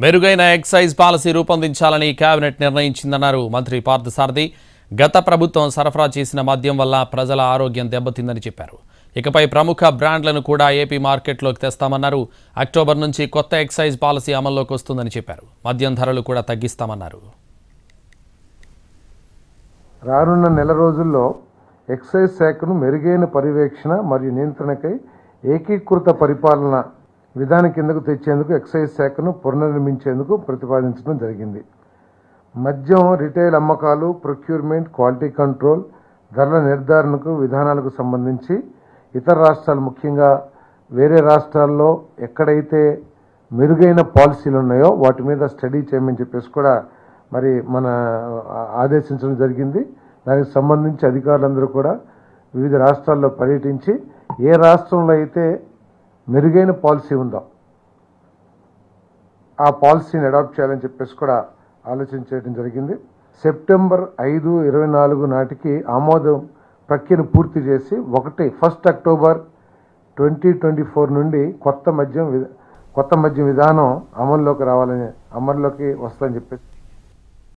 మెరుగైన excise policy రూపొందించాలని cabinet నిర్ణయించిందన్నారు మంత్రి పార్థసారథి. గత ప్రభుత్వం సరఫరా చేసిన మద్యం వల్ల ప్రజల ఆరోగ్యం దెబ్బతిందని చెప్పారు. ఇకపై ప్రముఖ బ్రాండ్లను కూడా ఏపీ మార్కెట్లోకి తెస్తామన్నారు. అక్టోబర్ నుంచి కొత్త ఎక్సైజ్ పాలసీ అమల్లోకి వస్తుందని చెప్పారు. మద్యం ధరలు కూడా తగ్గిస్తామన్నారు. రానున్న నెల రోజుల్లో ఎక్సైజ్ శాఖను మెరుగైన పర్యవేక్షణ మరియు నియంత్రణకై ఏకీకృత పరిపాలన విధానం కిందకు తెచ్చేందుకు ఎక్సైజ్ శాఖను పునర్నిర్మించేందుకు ప్రతిపాదించడం జరిగింది. మద్యం రిటైల్ అమ్మకాలు, ప్రొక్యూర్మెంట్, క్వాలిటీ కంట్రోల్, ధరల నిర్ధారణకు విధానాలకు సంబంధించి ఇతర రాష్ట్రాలు, ముఖ్యంగా వేరే రాష్ట్రాల్లో ఎక్కడైతే మెరుగైన పాలసీలు ఉన్నాయో వాటి మీద స్టడీ చేయమని చెప్పేసి కూడా మరి మన ఆదేశించడం జరిగింది. దానికి సంబంధించి అధికారులందరూ కూడా వివిధ రాష్ట్రాల్లో పర్యటించి ఏ రాష్ట్రంలో అయితే మెరుగైన పాలసీ ఉందో ఆ పాలసీని అడాప్ట్ చేయాలని చెప్పేసి కూడా ఆలోచన చేయడం జరిగింది. సెప్టెంబర్ 5, 24 నాటికి ఆమోదం ప్రక్రియను పూర్తి చేసి 1 అక్టోబర్ 2024 నుండి కొత్త మద్యం విధానం అమల్లోకి వస్తుందని చెప్పేసి